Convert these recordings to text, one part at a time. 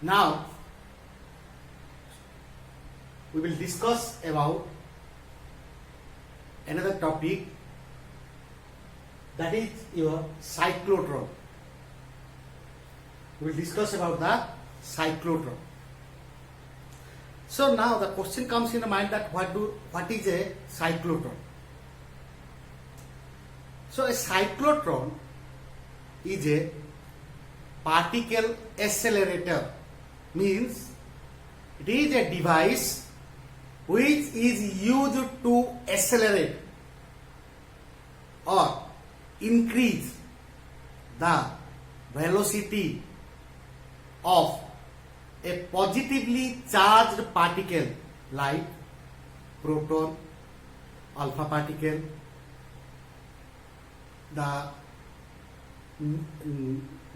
Now we will discuss about another topic, that is your cyclotron. We will discuss about the cyclotron. So now the question comes in the mind that what is a cyclotron? So a cyclotron is a particle accelerator, means it is a device which is used to accelerate or increase the velocity of a positively charged particle like proton, alpha particle, the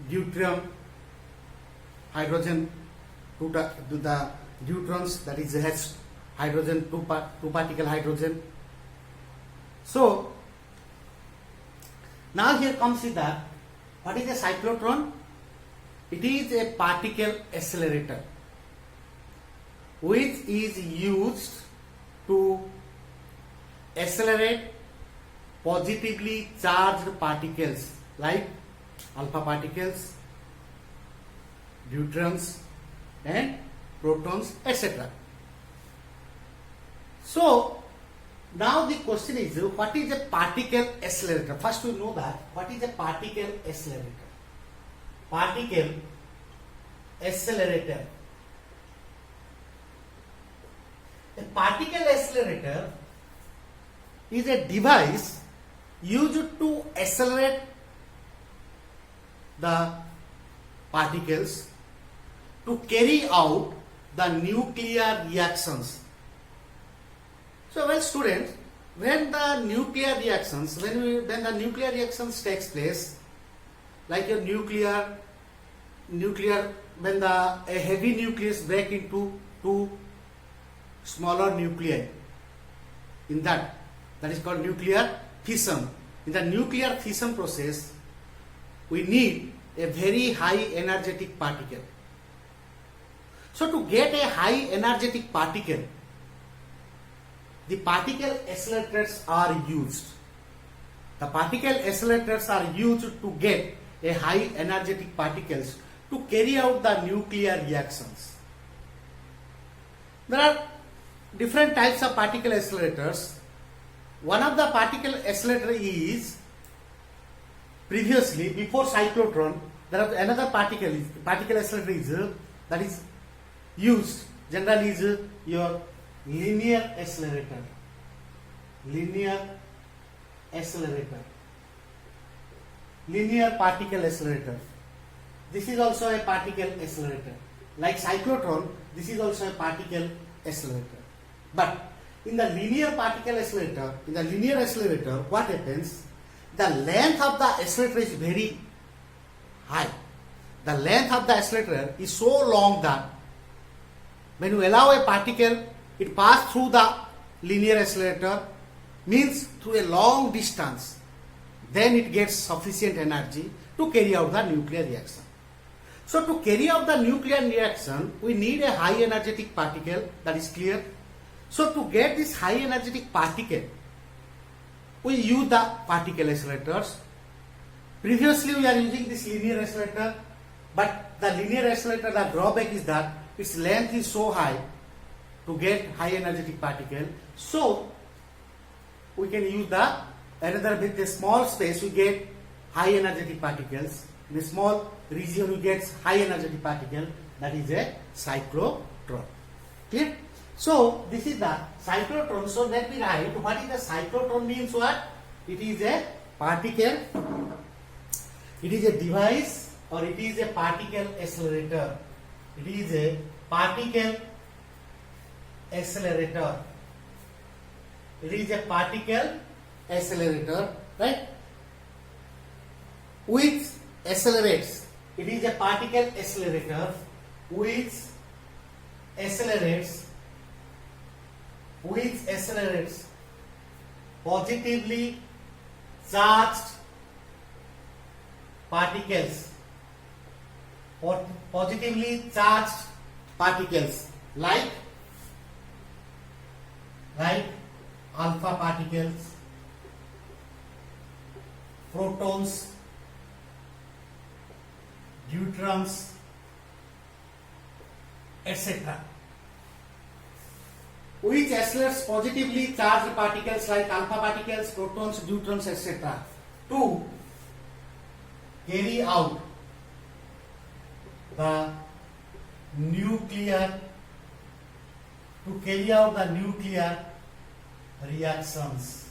deuterium, hydrogen, the deuterons, that is has hydrogen, two particle hydrogen. So now here comes with that, what is a cyclotron? It is a particle accelerator which is used to accelerate positively charged particles like alpha particles, deuterons and protons, etc. So now the question is, what is a particle accelerator? First we know that what is a particle accelerator. Particle accelerator. A particle accelerator is a device used to accelerate the particles to carry out the nuclear reactions. So, well, students, when the nuclear reactions, when the nuclear reactions takes place, like your nuclear, when a heavy nucleus break into two smaller nuclei, in that is called nuclear fission. In the nuclear fission process, we need a very high energetic particle. So to get a high energetic particle, the particle accelerators are used. The particle accelerators are used to get a high energetic particles to carry out the nuclear reactions. There are different types of particle accelerators. One of the particle accelerator is, previously before cyclotron, there is another particle accelerator is that is used generally is your linear accelerator. Linear particle accelerator. This is also a particle accelerator. Like cyclotron, this is also a particle accelerator. But in the linear particle accelerator, what happens? The length of the accelerator is very high. The length of the accelerator is so long that when you allow a particle, it passes through the linear accelerator, means through a long distance, then it gets sufficient energy to carry out the nuclear reaction. So to carry out the nuclear reaction, we need a high energetic particle, that is clear. So to get this high energetic particle, we use the particle accelerators. Previously we are using this linear accelerator, but the linear accelerator, the drawback is that its length is so high to get high energetic particle. So we can use the another, with a small space we get high energetic particles. In a small region we get high energetic particle, that is a cyclotron. Clear? So this is the cyclotron. So let me write what is the cyclotron means. What? It is a particle, it is a device, or it is a particle accelerator. It is a particle accelerator. It is a particle accelerator, right? Which accelerates. It is a particle accelerator which accelerates positively charged particles positively charged particles like alpha particles, protons, deuterons, etc. Which accelerates positively charged particles like alpha particles, protons, deuterons, etc. to carry out the nuclear reactions.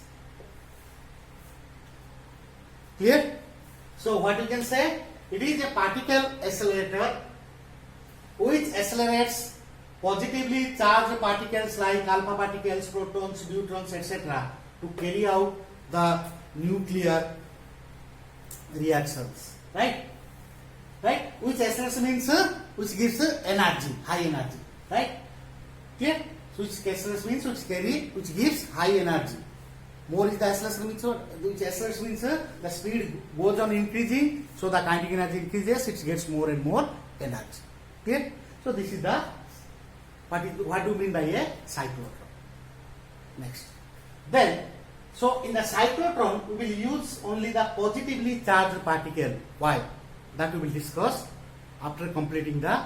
Clear? So what you can say? It is a particle accelerator which accelerates positively charged particles like alpha particles, protons, neutrons, etc. to carry out the nuclear reactions. Right? Which accelerates means which gives energy, high energy. Right? Clear? Which accelerates means which gives high energy. More is the acceleration means which accelerates means the speed goes on increasing, so the kinetic energy increases, it gets more and more energy. Clear? So this is the what do you mean by a cyclotron? Next. Then, so in the cyclotron we will use only the positively charged particle. Why? That we will discuss after completing the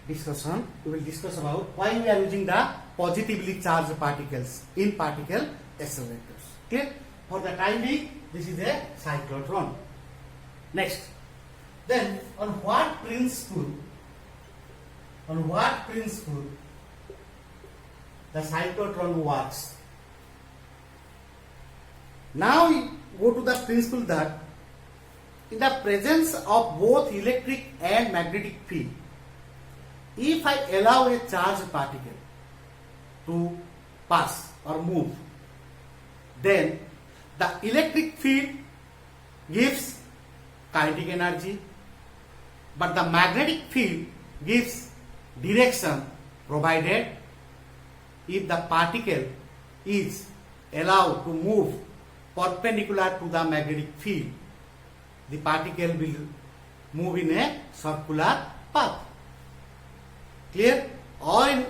discussion. We will discuss about why we are using the positively charged particles in particle accelerators. Okay? For the time being, this is a cyclotron. Next. Then, on what principle the cyclotron works? Now we go to the principle that in the presence of both electric and magnetic field, if I allow a charged particle to pass or move, then the electric field gives kinetic energy, but the magnetic field gives direction, provided if the particle is allowed to move perpendicular to the magnetic field, the particle will move in a circular path. Clear? Or in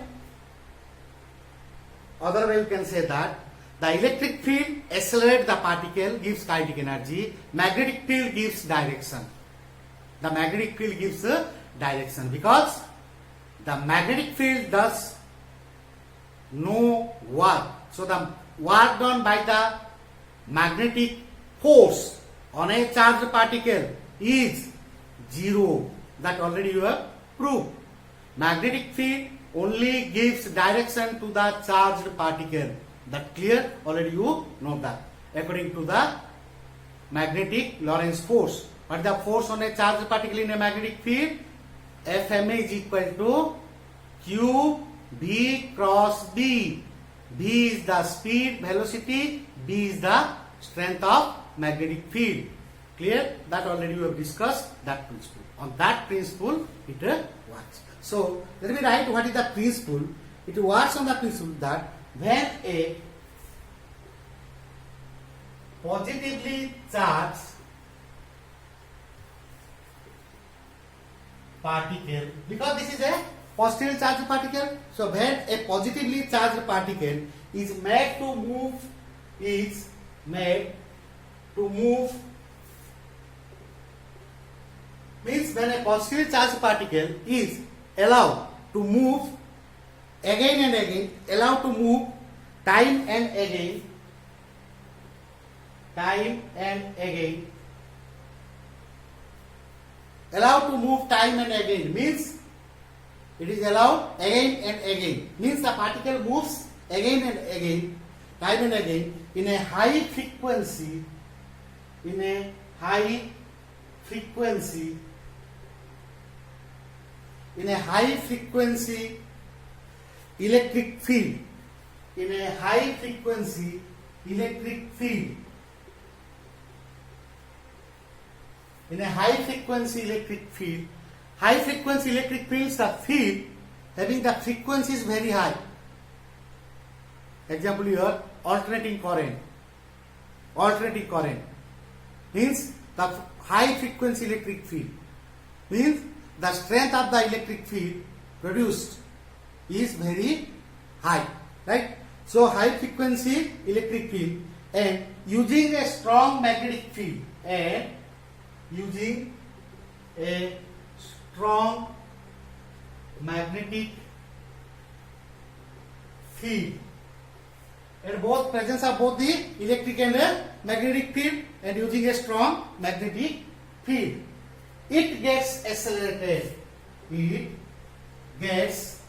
other way you can say that the electric field accelerates the particle, gives kinetic energy, magnetic field gives direction. The magnetic field gives direction because the magnetic field does no work. So the work done by the magnetic force on a charged particle is zero. That already you have proved. Magnetic field only gives direction to the charged particle. That clear? Already you know that. According to the magnetic Lorentz force. What is the force on a charged particle in a magnetic field? Fma is equal to Q B cross B. B is the speed, velocity, B is the strength of magnetic field. Clear? That already you have discussed that principle. On that principle it works. So let me write what is the principle. It works on the principle that when a positively charged particle, because this is a positively charged particle, so when a positively charged particle is made to move, means when a positively charged particle is allowed to move again and again, allowed to move time and again, allowed to move time and again means it is allowed again and again, means the particle moves again and again, time and again in a high frequency, electric field, high frequency electric field is the field having the frequency is very high. Example here, alternating current means the high frequency electric field means the strength of the electric field produced is very high, right? So high frequency electric field, and using a strong magnetic field, and using a strong magnetic field, and both presence of both the electric and magnetic field, and using a strong magnetic field, it gets accelerated. It gets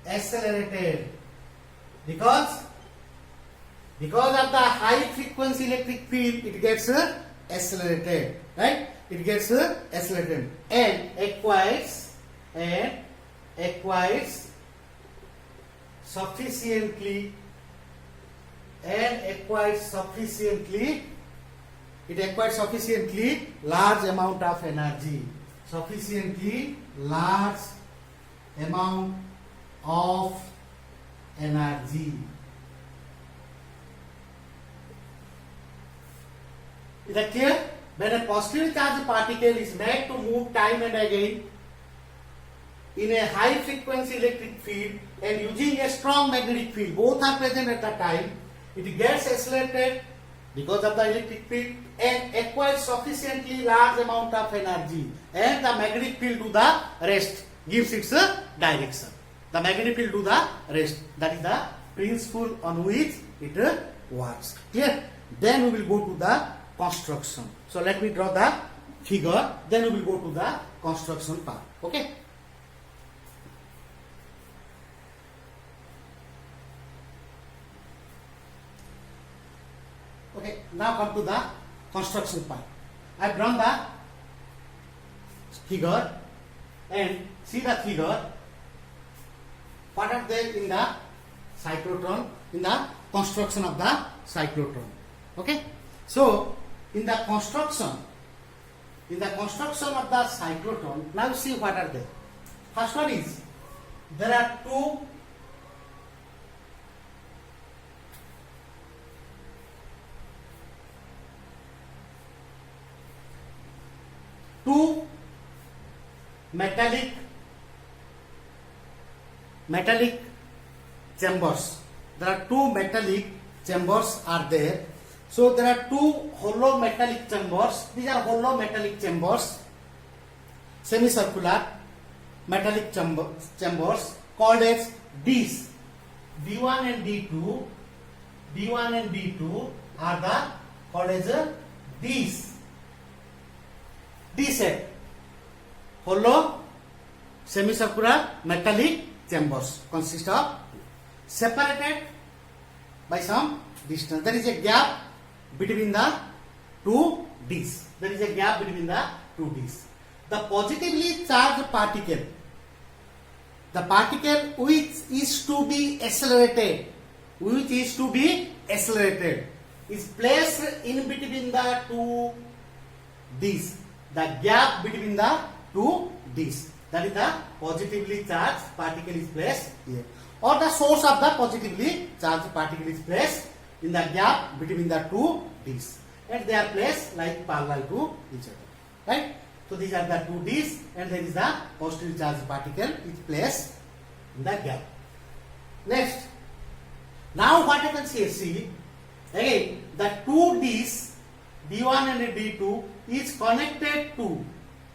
accelerated because of the high frequency electric field. It gets accelerated, right? It gets accelerated and acquires sufficiently large amount of energy. Sufficiently large amount of energy. Is that clear? When a positively charged particle is made to move time and again in a high frequency electric field and using a strong magnetic field, both are present at that time, it gets accelerated because of the electric field and acquires sufficiently large amount of energy, and the magnetic field do the rest, gives its direction. The magnetic field do the rest. That is the principle on which it works. Clear? Then we will go to the construction. So let me draw the figure, then we will go to the construction part. Okay? Okay, now come to the construction part. I have drawn the figure, and see the figure. What are there in the cyclotron, in the construction of the cyclotron? Okay, so in the construction of the cyclotron, now see what are there. First one is, there are two metallic chambers. There are two metallic chambers are there. So there are two hollow metallic chambers. These are hollow metallic chambers, semicircular metallic chambers called as Ds. D1 and D2. D1 and D2 are the called as Ds. D set, hollow semicircular metallic chambers consist of separated by some distance. There is a gap between the two Ds. There is a gap between the two Ds. The positively charged particle, the particle which is to be accelerated, is placed in between the two Ds. The gap between the two Ds, that is the positively charged particle is placed here, or the source of the positively charged particle is placed in the gap between the two Ds, and they are placed like parallel to each other, right? So these are the two Ds, and there is the positively charged particle is placed in the gap. Next, now what happens here? See again, the two Ds, D1 and D2 is connected to,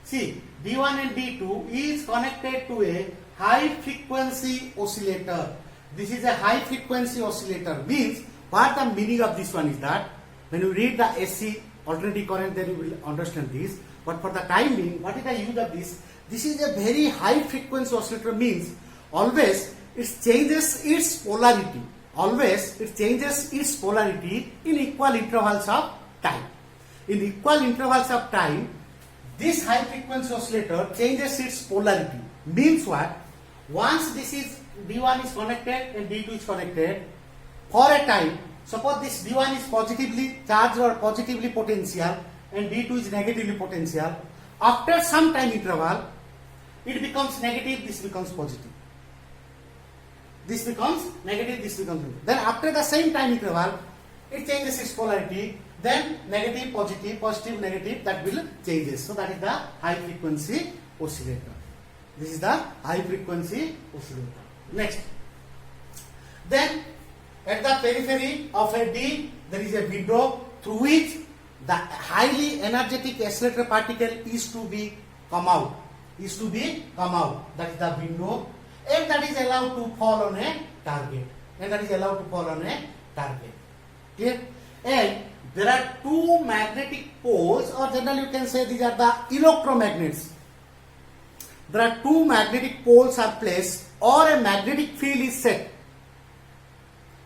see, D1 and D2 is connected to a high frequency oscillator. This is a high frequency oscillator. Means, what the meaning of this one is that when you read the AC alternating current, then you will understand this. But for the time being, what is the use of this? This is a very high frequency oscillator, means always it changes its polarity. Always it changes its polarity in equal intervals of time. In equal intervals of time, this high frequency oscillator changes its polarity. Means what? Once this is D1 is connected and D2 is connected, for a time, suppose this D1 is positively charged or positively potential and D2 is negatively potential. After some time interval, it becomes negative, this becomes positive. This becomes negative, this becomes positive. Then after the same time interval, it changes its polarity. Then negative, positive, positive, negative, that will changes. So that is the high frequency oscillator. This is the high frequency oscillator. Next, then at the periphery of a D there is a window through which the highly energetic accelerator particle is to be come out. That is the window, and that is allowed to fall on a target. Clear? And there are two magnetic poles, or generally you can say these are the electromagnets. There are two magnetic poles are placed, or a magnetic field is set.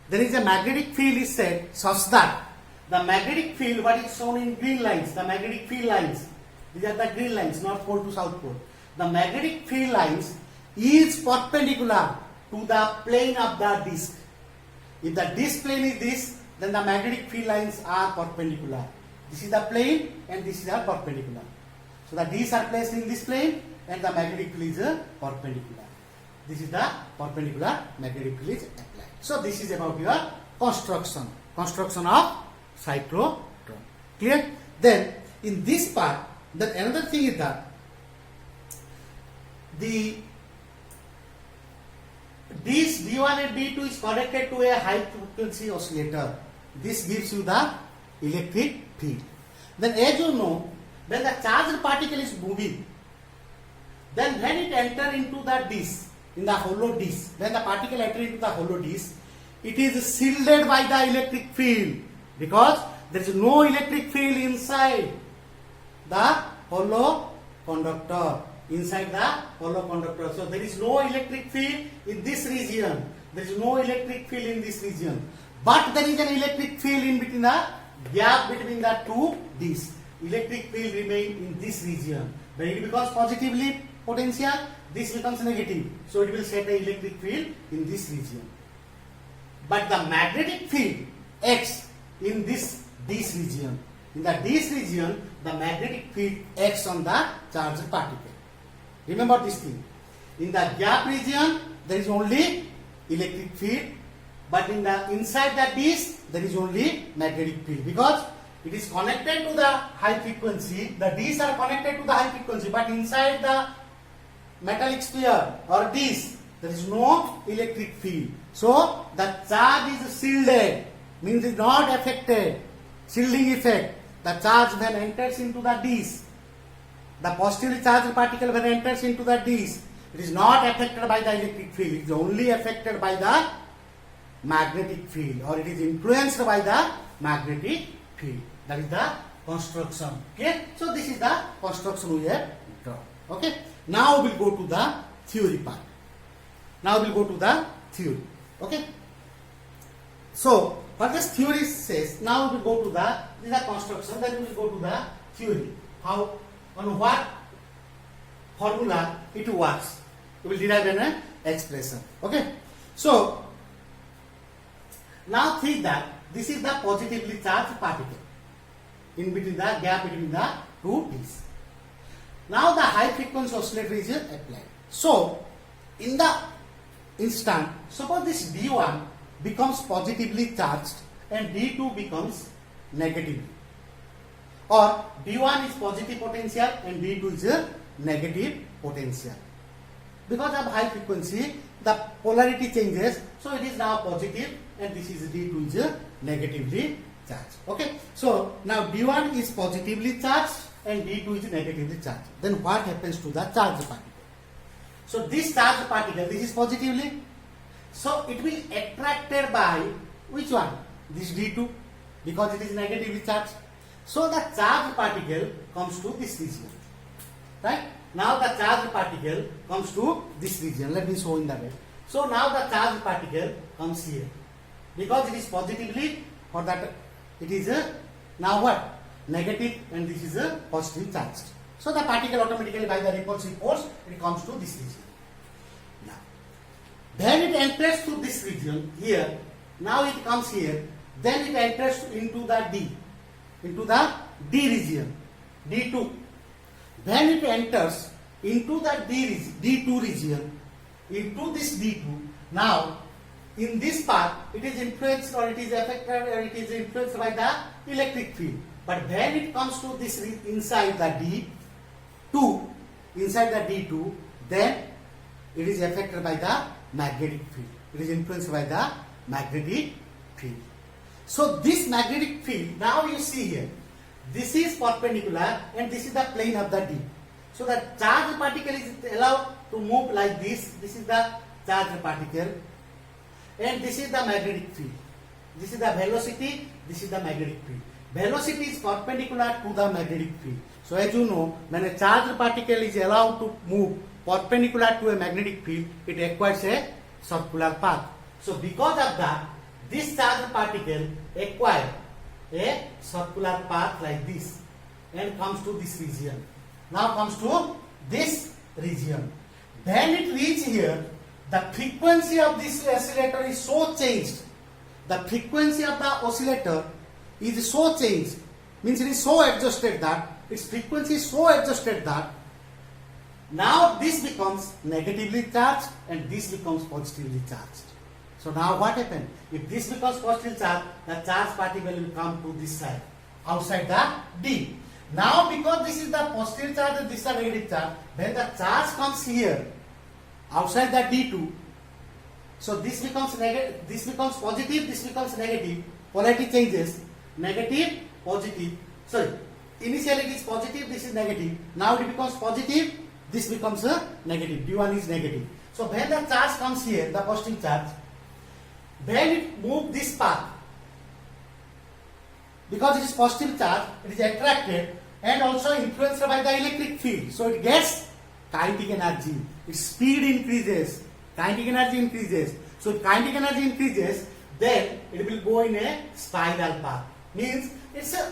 There is a magnetic field is set such that the magnetic field, what is shown in green lines, the magnetic field lines, these are the green lines, North Pole to South Pole. The magnetic field lines is perpendicular to the plane of the disk. If the disk plane is this, then the magnetic field lines are perpendicular. This is the plane and this is the perpendicular. So the disks are placed in this plane and the magnetic field is perpendicular. This is the perpendicular magnetic field is applied. So this is about your construction of cyclotron. Clear? Then in this part, then another thing is that this D1 and D2 is connected to a high frequency oscillator. This gives you the electric field. Then as you know, when the charged particle is moving, then when it enters into the disk, in the hollow disk, when the particle enters into the hollow disk, it is shielded by the electric field, because there is no electric field inside the hollow conductor. So there is no electric field in this region. But there is an electric field in between the gap between the two disks. Electric field remains in this region. When it becomes positively potential, this becomes negative. So it will set an electric field in this region. But the magnetic field acts in this region. In the this region, the magnetic field acts on the charged particle. Remember this thing. In the gap region, there is only electric field, but in the inside the disk, there is only magnetic field, because it is connected to the high frequency. The disks are connected to the high frequency, but inside the metallic sphere or disk, there is no electric field. So the charge is shielded, means it is not affected. Shielding effect. The charge when enters into the disk, the positively charged particle when enters into the disk, it is not affected by the electric field. It is only affected by the magnetic field, or it is influenced by the magnetic field. That is the construction. Okay. So this is the construction we have drawn. Okay. Now we will go to the theory part. Okay. So what this theory says, now we will go to this is the construction, then we will go to the theory. How, on what formula it works. We will derive an expression. Okay. So now think that this is the positively charged particle in between the gap between the two disks. Now the high frequency oscillator is applied. So in the instant, suppose this D1 becomes positively charged and D2 becomes negatively, or D1 is positive potential and D2 is a negative potential. Because of high frequency, the polarity changes, so it is now positive and this is D2 is negatively charged. Okay, so now D1 is positively charged and D2 is negatively charged. Then what happens to the charged particle? So this charged particle, this is positively, so it will attracted by which one? This D2, because it is negatively charged. So the charged particle comes to this region, right? Now the charged particle comes to this region. Let me show in the red. So now the charged particle comes here, because it is positively, for that it is now what? Negative, and this is a positive charged. So the particle automatically, by the repulsive force, it comes to this region. Now, then it enters to this region here. Now it comes here. Then it enters into the D region, D2. Then it enters into the D2 region, into this D2. Now, in this part, it is influenced, or it is affected, or it is influenced by the electric field. But when it comes to this inside the D2, inside the D2, then it is affected by the magnetic field. It is influenced by the magnetic field. So this magnetic field, now you see here, this is perpendicular and this is the plane of the D. So the charged particle is allowed to move like this. This is the charged particle and this is the magnetic field. This is the velocity, this is the magnetic field. Velocity is perpendicular to the magnetic field. So as you know, when a charged particle is allowed to move perpendicular to a magnetic field, it acquires a circular path. So because of that, this charged particle acquires a circular path like this and comes to this region. Now comes to this region. Then it reaches here. The frequency of this oscillator is so changed. The frequency of the oscillator is so changed. Means it is so adjusted that its frequency is so adjusted that now this becomes negatively charged and this becomes positively charged. So now what happens? If this becomes positive charge, the charged particle will come to this side, outside the D. Now because this is the positive charge and this is the negative charge, when the charge comes here, outside the D2, so this becomes negative, this becomes positive, this becomes negative, polarity changes, negative, positive, sorry, initially it is positive, this is negative, now it becomes positive, this becomes a negative, D1 is negative. So when the charge comes here, the positive charge, then it moves this path. Because it is positive charge, it is attracted and also influenced by the electric field. So it gets kinetic energy. Its speed increases, kinetic energy increases. So if kinetic energy increases, then it will go in a spiral path. Means it's a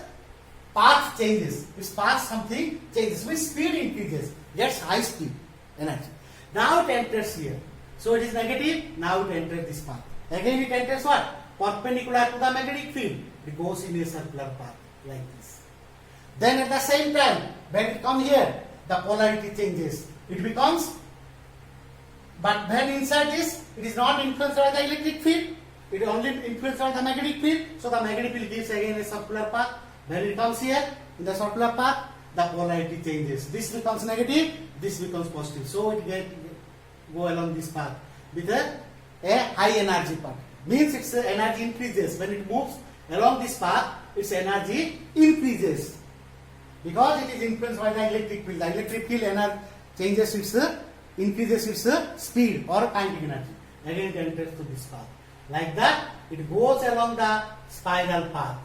path changes. Its path something changes. With speed increases, gets high speed energy. Now it enters here. So it is negative. Now it enters this path. Again it enters what? Perpendicular to the magnetic field. It goes in a circular path like this. Then at the same time, when it comes here, the polarity changes. It becomes, but when inside this, it is not influenced by the electric field. It is only influenced by the magnetic field. So the magnetic field gives again a circular path. When it comes here, in the circular path, the polarity changes. This becomes negative, this becomes positive. So it go along this path with a high energy path. Means its energy increases. When it moves along this path, its energy increases. Because it is influenced by the electric field. The electric field energy changes its, increases its speed or kinetic energy. Again it enters to this path. Like that, it goes along the spiral path.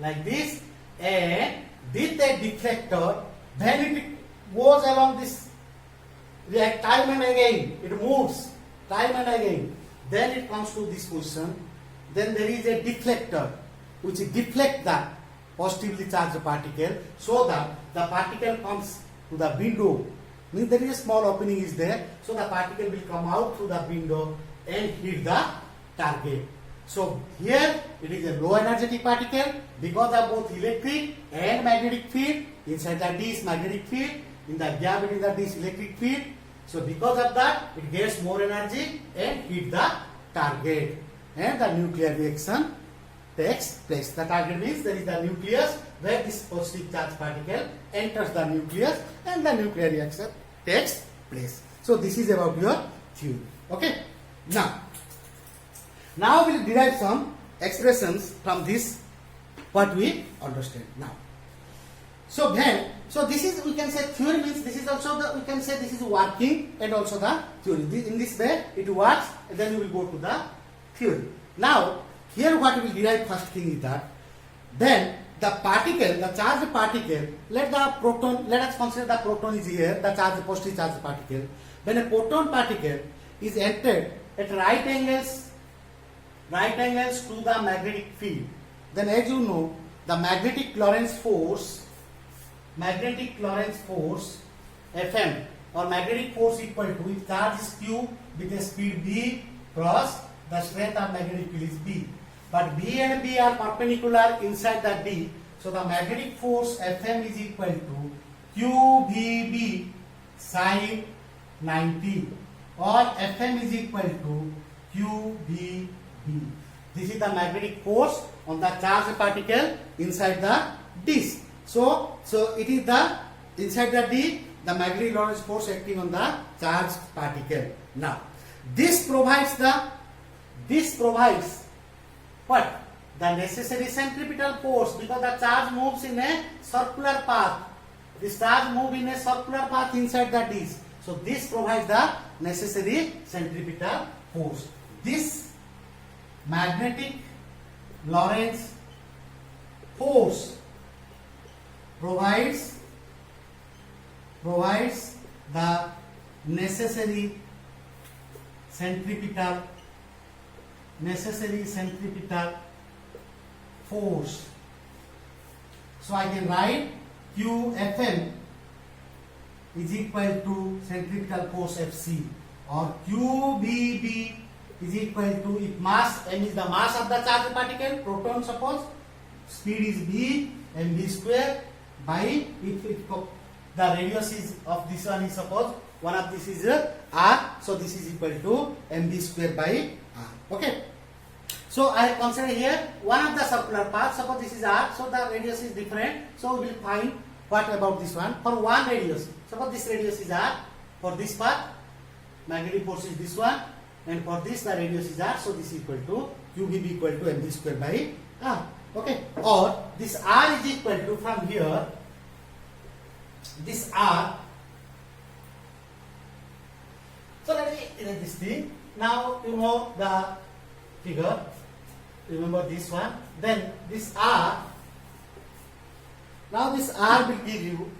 Like this, and with a deflector, then it goes along this time and again. It moves time and again. Then it comes to this position. Then there is a deflector which deflects the positively charged particle so that the particle comes to the window. Means there is a small opening is there, so the particle will come out through the window and hit the target. So here it is a low energetic particle because of both electric and magnetic field. Inside the D is magnetic field, in the gap between the D is electric field. So because of that, it gets more energy and hit the target, and the nuclear reaction takes place. The target means there is the nucleus where this positive charged particle enters the nucleus and the nuclear reaction takes place. So this is about your theory. Okay. Now we will derive some expressions from this what we understand now. So this is, we can say theory means this is also the, we can say this is working and also the theory. In this way it works and then we will go to the theory. Now here what we will derive first thing is that then the particle, the charged particle, let us consider the proton is here, the charged, positive charged particle. When a proton particle is entered at right angles to the magnetic field, then as you know, the magnetic Lorentz force Fm or magnetic force equal to, if charge is Q with a speed v plus the strength of magnetic field is B. But B and B are perpendicular inside the D, so the magnetic force Fm is equal to QVB sin 90 or Fm is equal to QVB. This is the magnetic force on the charged particle inside the disk. So it is the inside the D, the magnetic Lorentz force acting on the charged particle. Now, this provides what? The necessary centripetal force, because the charge moves in a circular path. This charge moves in a circular path inside the disk. So this provides the necessary centripetal force. This magnetic Lorentz force provides the necessary centripetal force. So I can write QFM is equal to centripetal force Fc, or QBB is equal to, if mass m is the mass of the charged particle, proton suppose, speed is b, mv square, by, if the radius is of this one is suppose one of this is r, so this is equal to mv square by r. Okay. So I have considered here one of the circular paths. Suppose this is r, so the radius is different. So we will find what about this one for one radius. Suppose this radius is r. For this path, magnetic force is this one, and for this the radius is r. So this is equal to QBB equal to mv square by r. Okay. Or this r is equal to, from here, this r. So let me erase this thing. Now you know the figure. Remember this one. Then this r. Now this r will give you,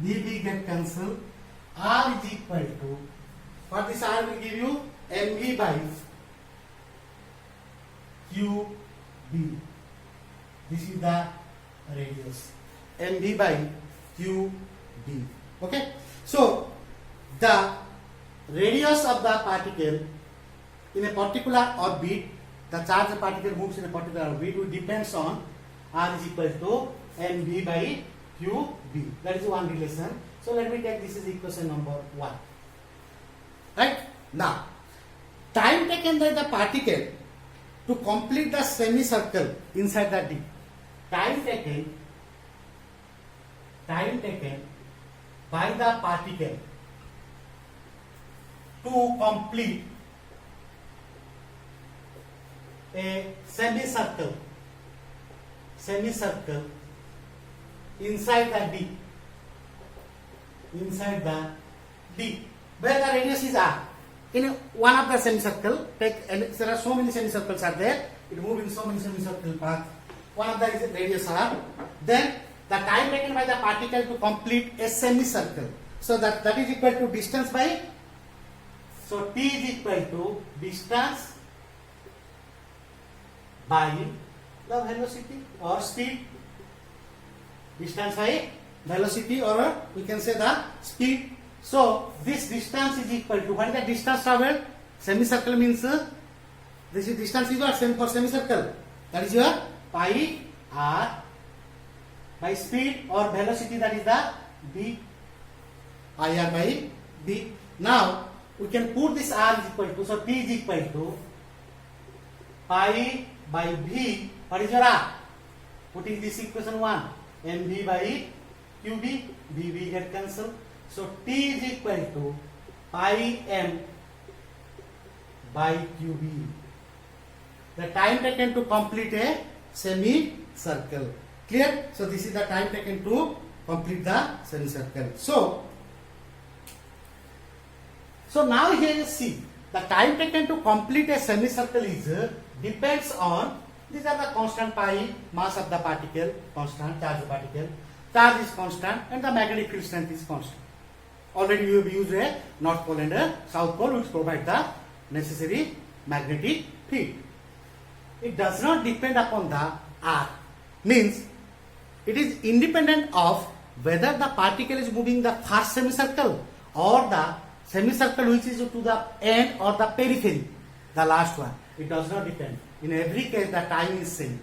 dB get cancelled. R is equal to, what this r will give you? mv by qb. This is the radius. mv by qb. Okay. So the radius of the particle in a particular orbit, the charged particle moves in a particular orbit, it depends on r is equal to mv by qb. That is one relation. So let me take this is equation number 1. Right? Now, time taken by the particle to complete the semicircle inside the D. Time taken by the particle to complete a semicircle inside the D, where the radius is r. In one of the semicircle, and there are so many semicircles are there, it moves in so many semicircle paths. One of the is radius r. Then the time taken by the particle to complete a semicircle, so that is equal to distance by, so t is equal to distance by the velocity or speed. Distance by velocity, or we can say the speed. So this distance is equal to, what is the distance traveled? Semicircle means this is distance is what? Same for semicircle. That is your pi r by speed or velocity, that is the b, I r by b. Now we can put this r is equal to, so t is equal to pi by v. What is your r? Putting this equation 1, mv by qb, bv get cancelled. So t is equal to pi m by qb. The time taken to complete a semicircle. Clear? So this is the time taken to complete the semicircle. So now here you see the time taken to complete a semicircle is depends on, these are the constant pi, mass of the particle constant, charge particle, charge is constant, and the magnetic field strength is constant. Already we have used a north pole and a south pole which provide the necessary magnetic field. It does not depend upon the r, means it is independent of whether the particle is moving the first semicircle or the semicircle which is to the end or the periphery, the last one. It does not depend. In every case the time is same.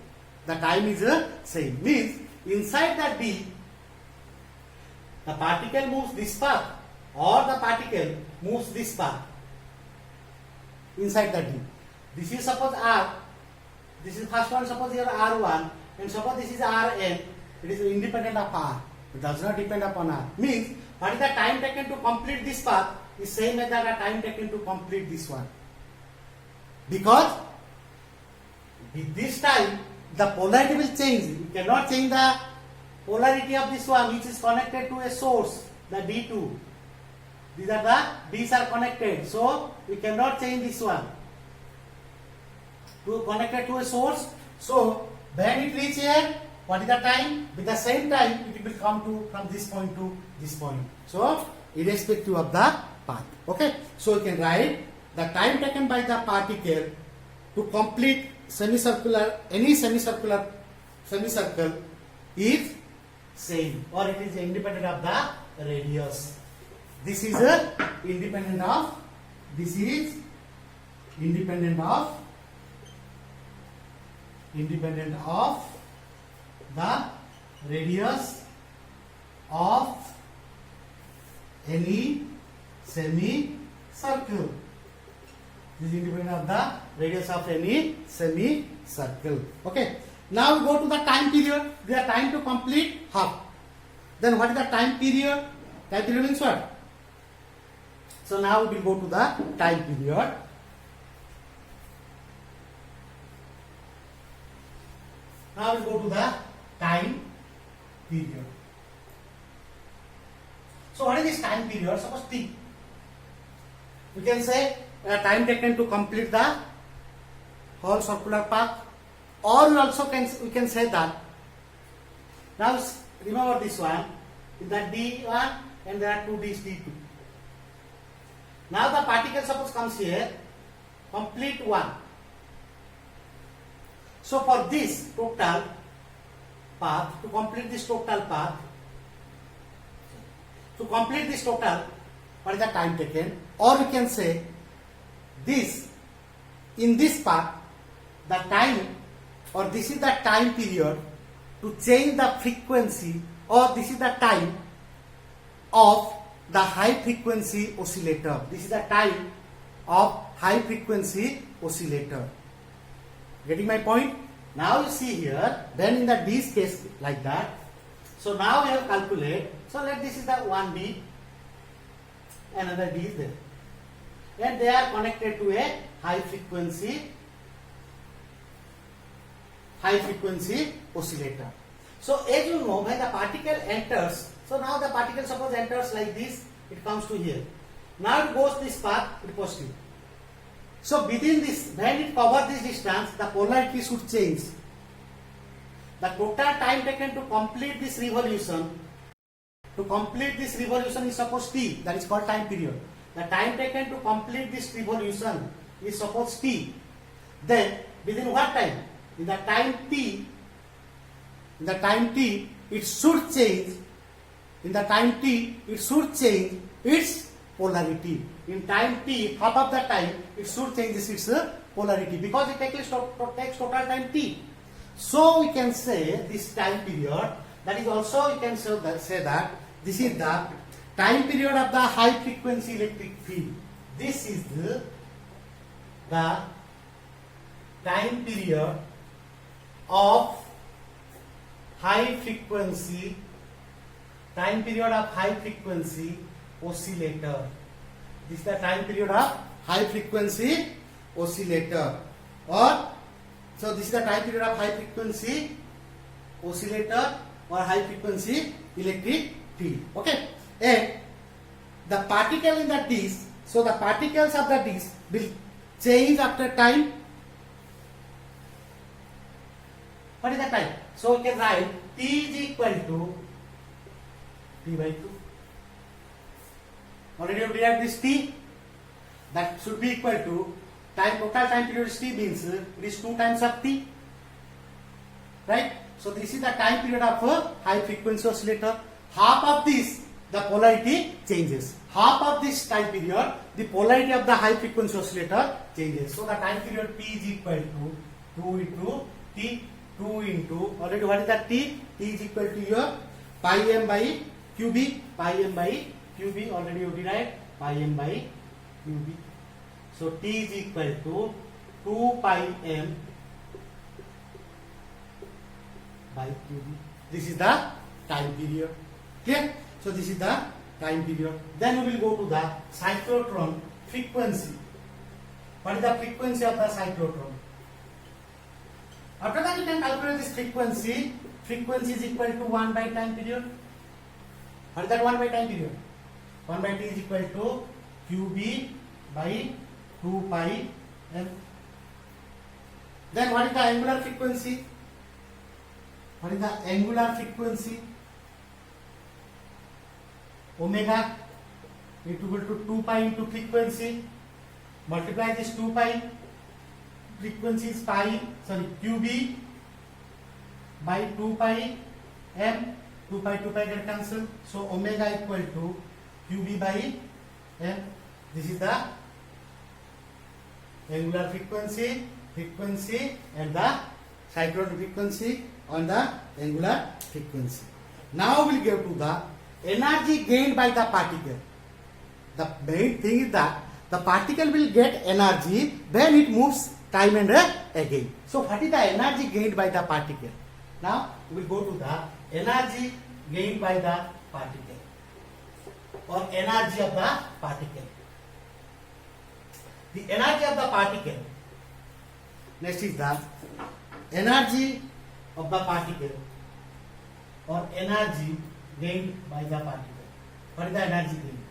The time is same. Means inside the D, the particle moves this path or the particle moves this path inside the D. This is suppose R. This is first one, suppose here R1, and suppose this is Rn. It is independent of R. It does not depend upon r. Means what is the time taken to complete this path is same as the time taken to complete this one. Because with this time the polarity will change. You cannot change the polarity of this one which is connected to a source, the D2. These are connected, so we cannot change this one. To connected to a source, so when it reach here, what is the time? With the same time, it will come to from this point to this point. So irrespective of the path. Okay. So you can write the time taken by the particle to complete any semicircle is same, or it is independent of the radius. This is independent of the radius of any semicircle. This is independent of the radius of any semicircle. Okay. Now we go to the time period. The time to complete half. Then what is the time period? Time period means what? So now we will go to the time period. Now we go to the time period. So what is this time period? Suppose T. We can say time taken to complete the whole circular path, or we can say that. Now remember this one, in the D1 and there are two D's, D2. Now the particle suppose comes here, complete one. So for this total path, to complete this total, what is the time taken? Or we can say this, in this part, the time, or this is the time period to change the frequency, or this is the time of the high frequency oscillator. This is the time of high frequency oscillator. Getting my point? Now you see here, then in the D's case like that. So now we have calculated. So let this is the one D, another D is there, and they are connected to a high frequency oscillator. So as you know, when the particle enters, so now the particle suppose enters like this, it comes to here. Now it goes this path, it positive. So within this, when it covers this distance, the polarity should change. The total time taken to complete this revolution is suppose T, that is called time period. The time taken to complete this revolution is suppose T. Then within what time? In the time T, it should change. In the time T, it should change its polarity. In time T, half of the time, it should change its polarity because it takes total time T. So we can say this time period, that is also you can say that this is the time period of the high frequency electric field. This is the time period of high frequency oscillator. This is the time period of high frequency oscillator, so this is the time period of high frequency oscillator or high frequency electric field. Okay, and the particle in the disk, so the particles of the disk will change after time. What is the time? So we can write T is equal to T by 2. Already we derived this T, that should be equal to total time period is T, means it is 2 times of T, right? So this is the time period of a high frequency oscillator. Half of this, the polarity changes. Half of this time period, the polarity of the high frequency oscillator changes. So the time period P is equal to 2 into T, 2 into, already what is that T? T is equal to your pi m by QB, already you derived pi m by QB. So T is equal to 2 pi m by QB. This is the time period. Clear? So this is the time period. Then we will go to the cyclotron frequency. What is the frequency of the cyclotron? After that you can calculate this frequency. Frequency is equal to 1 by time period. What is that 1 by time period? 1 by t is equal to qb by 2 pi m. Then what is the angular frequency? What is the angular frequency? Omega is equal to 2 pi into frequency. Multiply this 2 pi. Frequency is qb by 2 pi m. 2 pi get cancelled. So omega equal to qb by m. This is the angular frequency and the cyclotron frequency on the angular frequency. Now we will go to the energy gained by the particle. The main thing is that the particle will get energy when it moves time and again. So what is the energy gained by the particle? Now we will go to the energy gained by the particle or energy of the particle. The energy of the particle. Next is the energy of the particle or energy gained by the particle. What is the energy gained?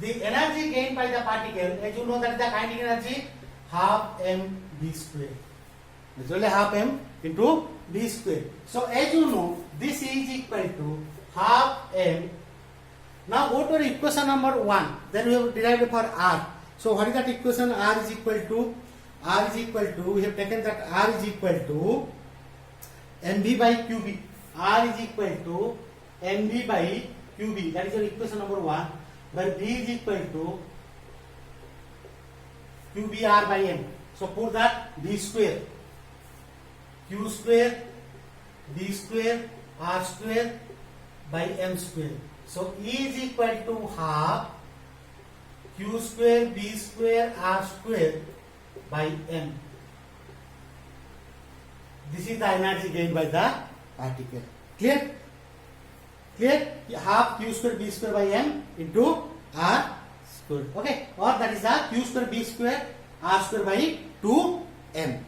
The energy gained by the particle, as you know, that is the kinetic energy half m v square. It's only half m into v square. So as you know, this is equal to half m. Now go to the equation number 1. Then we have derived for r. So what is that equation? R is equal to, we have taken that R is equal to mv by qb. R is equal to mv by qb. That is your equation number 1. Where v is equal to qbr by m. So put that v square, q square, v square, r square by m square. So E is equal to half q square, v square, r square by m. This is the energy gained by the particle. Clear? Clear? Half q square, v square by m into r square. Okay? Or that is the q square, v square, r square by 2m.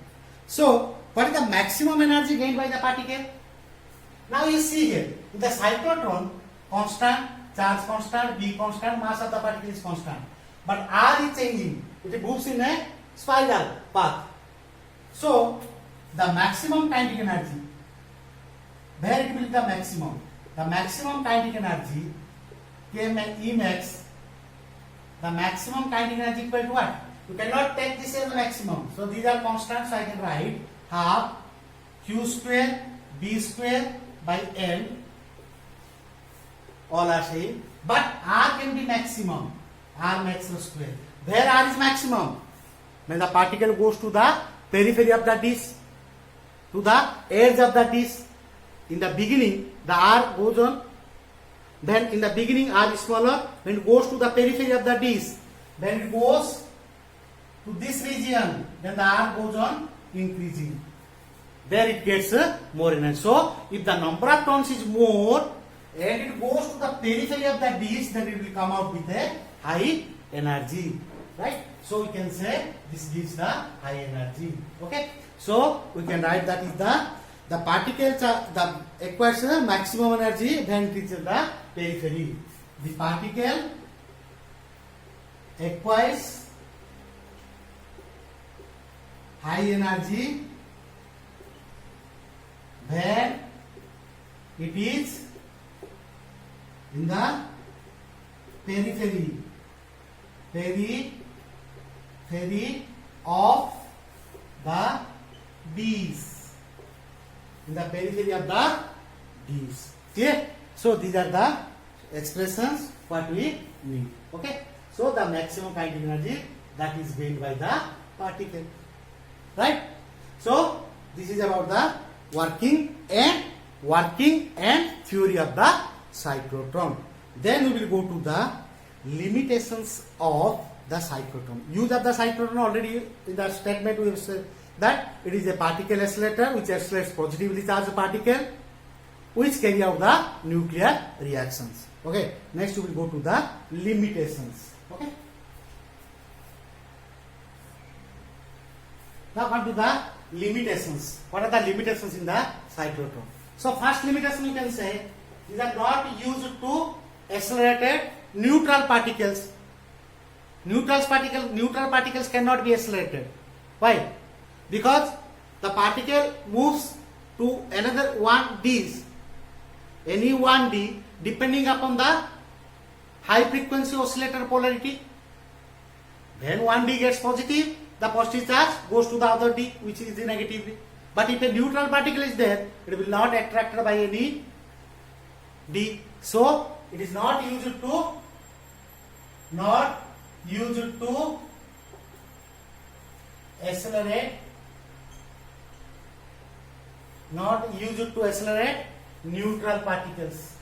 So, what is the maximum energy gained by the particle? Now you see here, in the cyclotron, constant, charge constant, V constant, mass of the particle is constant. But R is changing. It moves in a spiral path. So, the maximum kinetic energy, where it will be the maximum? The maximum kinetic energy, E max, the maximum kinetic energy equal to what? You cannot take this as the maximum. So, these are constants, so I can write half q square, b square by n. All are same, but R can be maximum. R maximum square. Where R is maximum? When the particle goes to the periphery of the disk, to the edge of the disk. In the beginning, the R goes on. Then in the beginning, R is smaller. When it goes to the periphery of the disk, then it goes to this region. Then the R goes on increasing. There it gets more energy. So, if the number of turns is more, and it goes to the periphery of the disk, then it will come out with a high energy, right? So we can say this gives the high energy. Okay, so we can write that is the particles acquires maximum energy when it reaches the periphery. The particle acquires high energy when it is in the periphery of the disk. In the periphery of the disk. Clear? So these are the expressions what we need. Okay. So the maximum kinetic energy that is gained by the particle. Right? So this is about the working and theory of the cyclotron. Then we will go to the limitations of the cyclotron. Use of the cyclotron, already in the statement we have said that it is a particle accelerator which accelerates positively charged particle. which carry out the nuclear reactions. Okay, next we will go to the limitations. Okay, now come to the limitations. What are the limitations in the cyclotron? So first limitation you can say these are not used to accelerated neutral particles. Neutral particles cannot be accelerated. Why? Because the particle moves to another 1d, any 1d, depending upon the high frequency oscillator polarity. When 1d gets positive, the positive charge goes to the other d, which is the negative d. But if a neutral particle is there, it will not attracted by any d. So it is not used to accelerate neutral particles.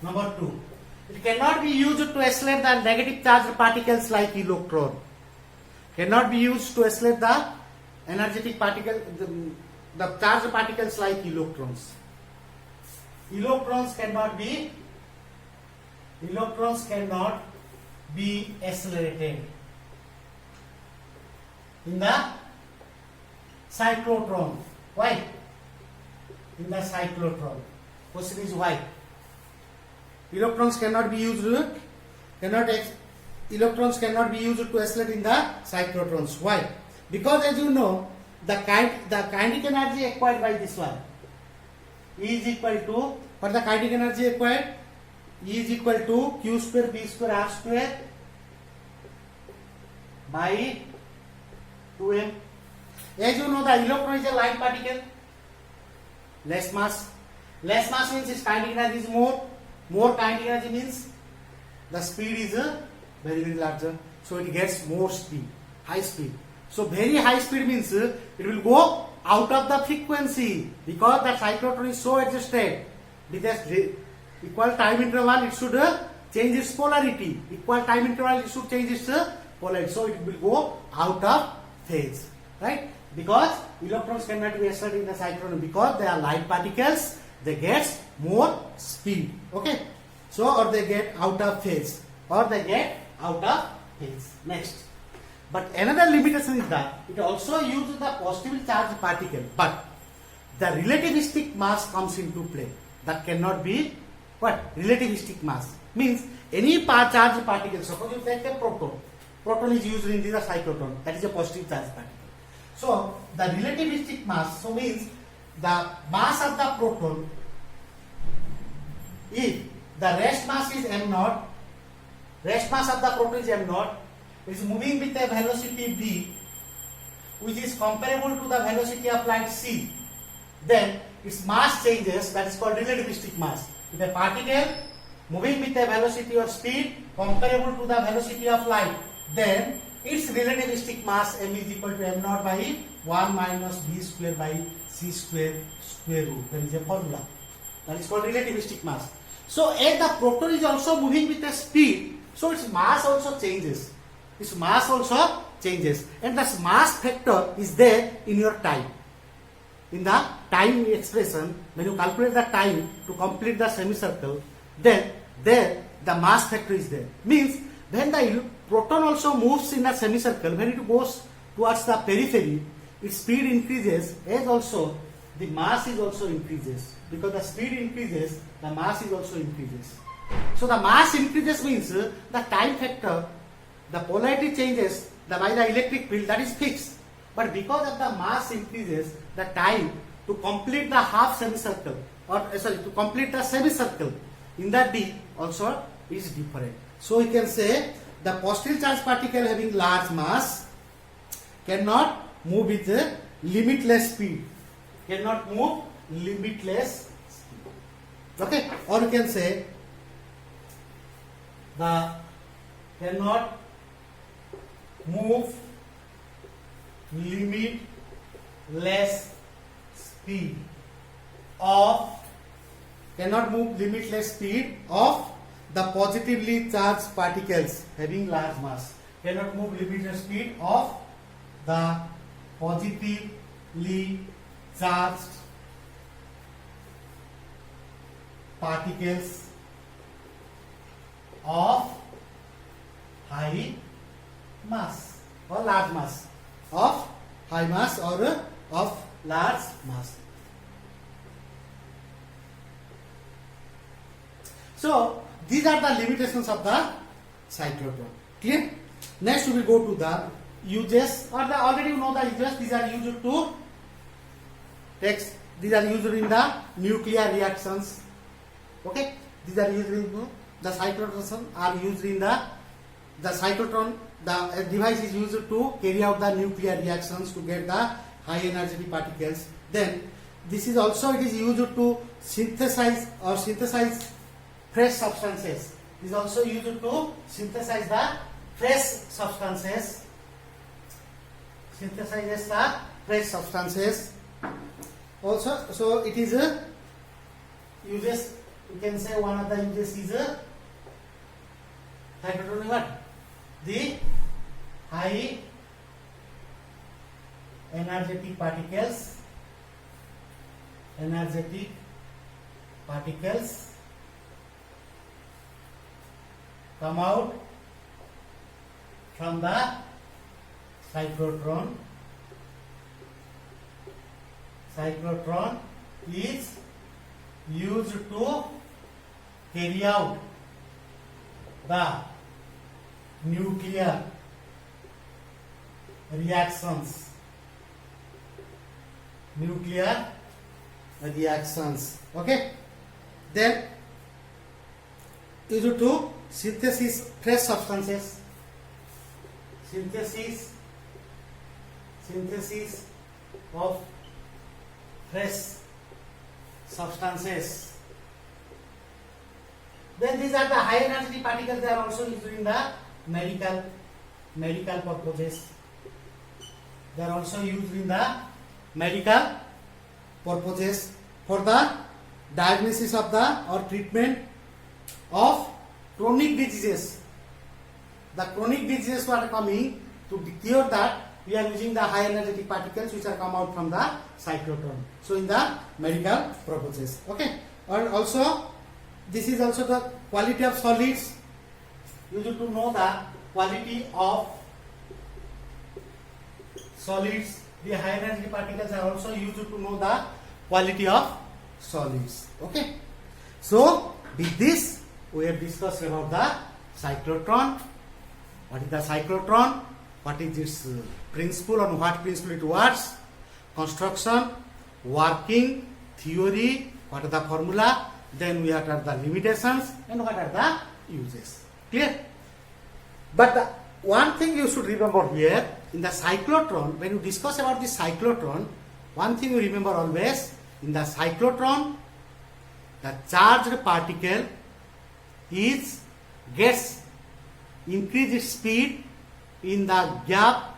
Number 2, it cannot be used to accelerate the negative charged particles like electron. Cannot be used to accelerate the energetic particle, the charged particles like electrons. Electrons cannot be accelerated in the cyclotron. Why? In the cyclotron. Question is why? Electrons cannot be used to accelerate in the cyclotrons. Why? Because as you know, the kinetic energy acquired by this one is equal to, for the kinetic energy acquired, is equal to q square b square r square by 2m. As you know, the electron is a light particle, less mass. Less mass means its kinetic energy is more. More kinetic energy means the speed is very, very larger. So it gets more speed, high speed. So very high speed means it will go out of the frequency, because the cyclotron is so adjusted with a equal time interval. It should change its polarity. Equal time interval, it should change its polarity. So it will go out of phase, right? Because electrons cannot be accelerated in the cyclotron because they are light particles. They get more speed. Okay, so or they get out of phase. Next. But another limitation is that it also uses the positively charged particle, but the relativistic mass comes into play. That cannot be what? Relativistic mass means any charged particle. Suppose you take a proton. Proton is used in the cyclotron. That is a positive charged particle. So the relativistic mass, so means the mass of the proton, if the rest mass is m0, rest mass of the proton is m0, is moving with a velocity v, which is comparable to the velocity of light c, then its mass changes. That is called relativistic mass. If a particle moving with a velocity or speed comparable to the velocity of light, then its relativistic mass m is equal to m0 by 1 minus v square by c square square root. That is a formula. That is called relativistic mass. So as the proton is also moving with a speed, so its mass also changes. And this mass factor is there in your time. In the time expression, when you calculate the time to complete the semicircle, then there the mass factor is there. Means when the proton also moves in a semicircle, when it goes towards the periphery, its speed increases, as also the mass is also increases. Because the speed increases, the mass is also increases. So the mass increases means the time factor, the polarity changes by the electric field, that is fixed. But because of the mass increases, the time to complete the half semicircle, or to complete the semicircle in the D also is different. So we can say the positive charged particle having large mass cannot move with a limitless speed. Okay, or you can say the cannot move limitless speed of the positively charged particles having large mass. Cannot move limitless speed of the positively charged particles of high mass or large mass, of high mass or of large mass. So these are the limitations of the cyclotron. Clear? Next we will go to the uses, or the already you know the uses. These are used to text. These are used in the nuclear reactions. Okay, these are used in the cyclotron are used in the cyclotron. The device is used to carry out the nuclear reactions to get the high energy particles. Then this is also it is used to synthesize fresh substances. It is also used to synthesize the fresh substances. Synthesizes the fresh substances. Also, so it is uses. You can say one of the uses is cyclotron what? The high energetic particles come out from the cyclotron. Cyclotron is used to carry out the nuclear reactions. Okay. Then used to synthesis fresh substances. Synthesis of fresh substances. Then these are the high energy particles. They are also used in the medical purposes. They are also used in the medical purposes for the diagnosis of the or treatment of chronic diseases. The chronic diseases are coming to cure that. We are using the high energetic particles which are come out from the cyclotron. So in the medical purposes. Okay. And also this is also the quality of solids. You need to know the quality of solids. The high energy particles are also used to know the quality of solids. Okay. So with this we have discussed about the cyclotron. What is the cyclotron? What is its principle, on what principle it works? Construction, working, theory, what are the formula? Then we have the limitations and what are the uses. Clear? But the one thing you should remember here, in the cyclotron, when you discuss about the cyclotron, one thing you remember always, in the cyclotron, the charged particle gets increased speed in the gap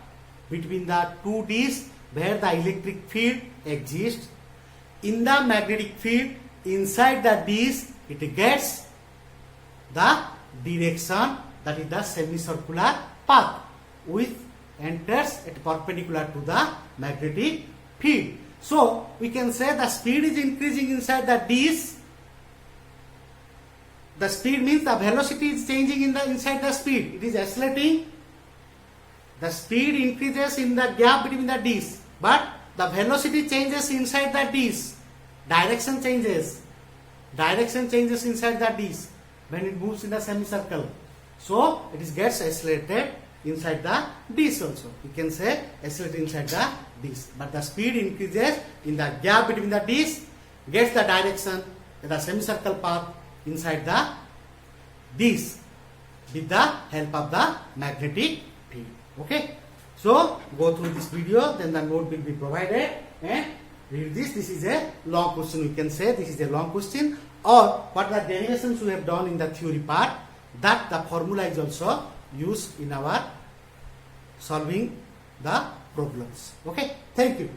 between the two disks where the electric field exists. In the magnetic field inside the disk, it gets the direction, that is the semicircular path, which enters at perpendicular to the magnetic field. So we can say the speed is increasing inside the disk. The speed means the velocity is changing inside the speed. It is accelerating. The speed increases in the gap between the disks, but the velocity changes inside the disc. Direction changes inside the disc when it moves in the semicircle. So it gets accelerated inside the disc also. You can say accelerated inside the disc, but the speed increases in the gap between the disc, gets the direction, the semicircle path inside the disc with the help of the magnetic field. Okay, so go through this video, then the note will be provided and read this. This is a long question. We can say this is a long question, or what the derivations we have done in the theory part, that the formula is also used in our solving the problems. Okay, thank you.